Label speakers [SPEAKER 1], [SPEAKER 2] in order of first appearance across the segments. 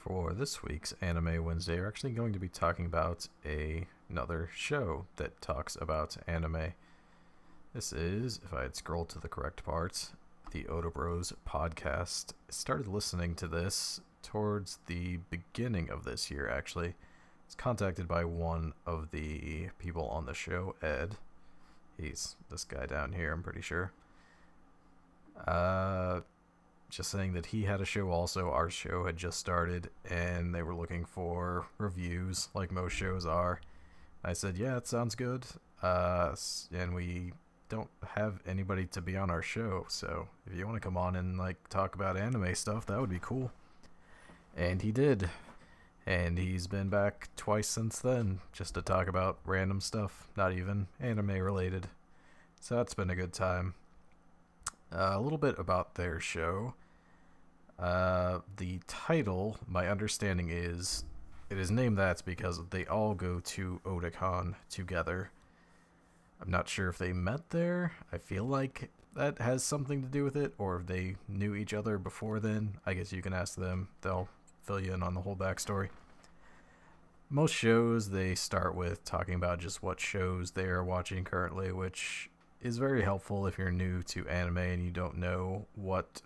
[SPEAKER 1] For this week's Anime Wednesday, we're actually going to be talking about another show that talks about anime. This is, if I had scrolled to the correct part, the Otabros podcast. I started listening to this towards the beginning of this year, actually. I was contacted by one of the people on the show, Ed. He's this guy down here, I'm pretty sure. Just saying that he had a show also. Our show had just started, and they were looking for reviews, like most shows are. I said, yeah, it sounds good. And we don't have anybody to be on our show, so if you want to come on and talk about anime stuff, that would be cool. And he did. And he's been back twice since then, just to talk about random stuff, not even anime related. So that's been a good time. A little bit about their show. The title, my understanding is, it is named that because they all go to Otakon together. I'm not sure if they met there. I feel like that has something to do with it, or if they knew each other before then. I guess you can ask them. They'll fill you in on the whole backstory. Most shows, they start with talking about just what shows they are watching currently, which is very helpful if you're new to anime and you don't know what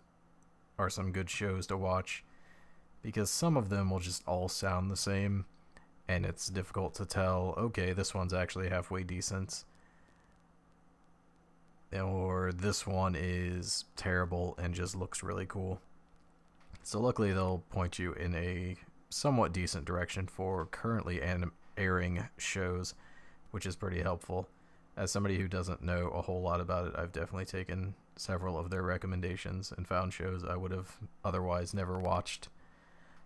[SPEAKER 1] are some good shows to watch, because some of them will just all sound the same and it's difficult to tell, okay, this one's actually halfway decent, or this one is terrible and just looks really cool. So luckily they'll point you in a somewhat decent direction for currently airing shows, which is pretty helpful. As somebody who doesn't know a whole lot about it, I've definitely taken several of their recommendations and found shows I would have otherwise never watched.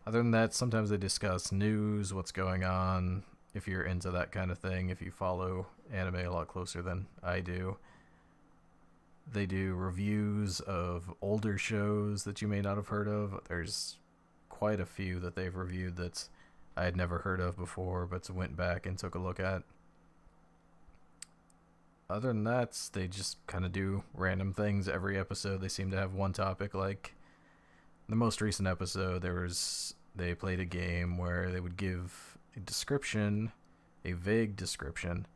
[SPEAKER 1] Other than that, sometimes they discuss news, what's going on, if you're into that kind of thing, if you follow anime a lot closer than I do. They do reviews of older shows that you may not have heard of. There's quite a few that they've reviewed that I had never heard of before, but went back and took a look at. Other than that, they just kind of do random things every episode. They seem to have one topic. Like the most recent episode, they played a game where they would give a vague description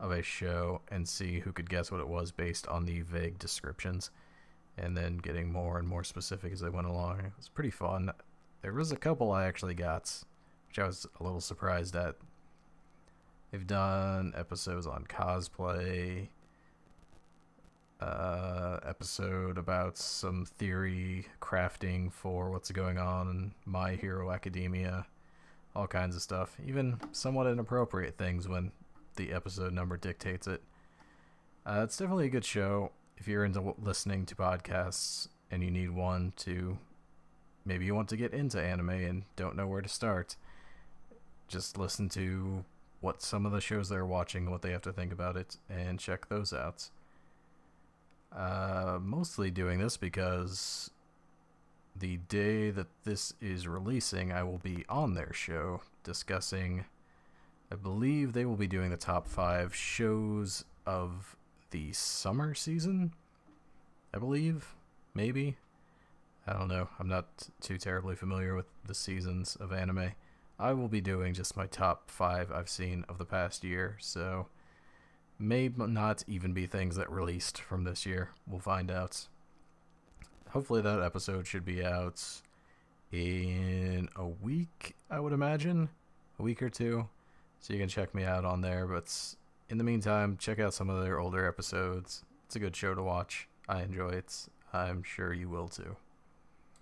[SPEAKER 1] of a show, and see who could guess what it was based on the vague descriptions, and then getting more and more specific as they went along. It was pretty fun. There was a couple I actually got, which I was a little surprised at. They've done episodes on cosplay, episode about some theory crafting for what's going on in My Hero Academia, all kinds of stuff, even somewhat inappropriate things when the episode number dictates it. It's definitely a good show if you're into listening to podcasts and you need one to, maybe you want to get into anime and don't know where to start. Just listen to what some of the shows they're watching, what they have to think about it, and check those out. Mostly doing this because the day that this is releasing, I will be on their show discussing, I believe they will be doing the top 5 shows of the summer season, I believe, maybe. I don't know, I'm not too terribly familiar with the seasons of anime. I will be doing just my top 5 I've seen of the past year, so may not even be things that released from this year. We'll find out. Hopefully that episode should be out in a week, I would imagine. A week or two. So you can check me out on there, but in the meantime, check out some of their older episodes. It's a good show to watch. I enjoy it. I'm sure you will too.